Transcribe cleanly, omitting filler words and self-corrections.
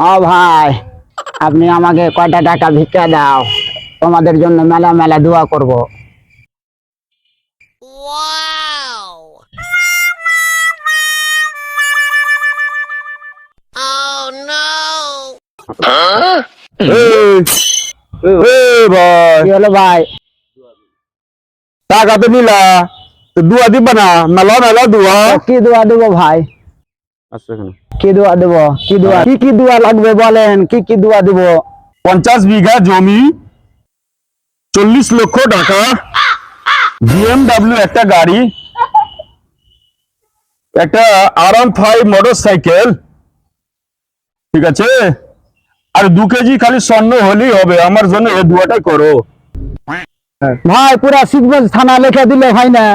ও ভাই, আপনি আমাকে কয়টা টাকা ভিক্ষা দাও, তোমাদের জন্য মেলা মেলা দোয়া করব। ভাই কি হলো ভাই? টাকা তো নিলা, তো দুয়া দিবা না? মেলা মেলা দুয়া কি দোয়া দেবো ভাই? আচ্ছা এখানে কি দোয়া দেবো? কি দোয়া, কি কি দোয়া লাগবে বলেন, কি কি দোয়া দেবো? 50 বিঘা জমি, 40 লক্ষ টাকা, BMW একটা গাড়ি, একটা R15 মোটর সাইকেল, ঠিক আছে? আর 2 কেজি খালি স্বর্ণ হলেই হবে। আমার জন্য এই দুয়াটাই করো। ভাই পুরা শিবগঞ্জ থানা লিখে দিলে হয় না?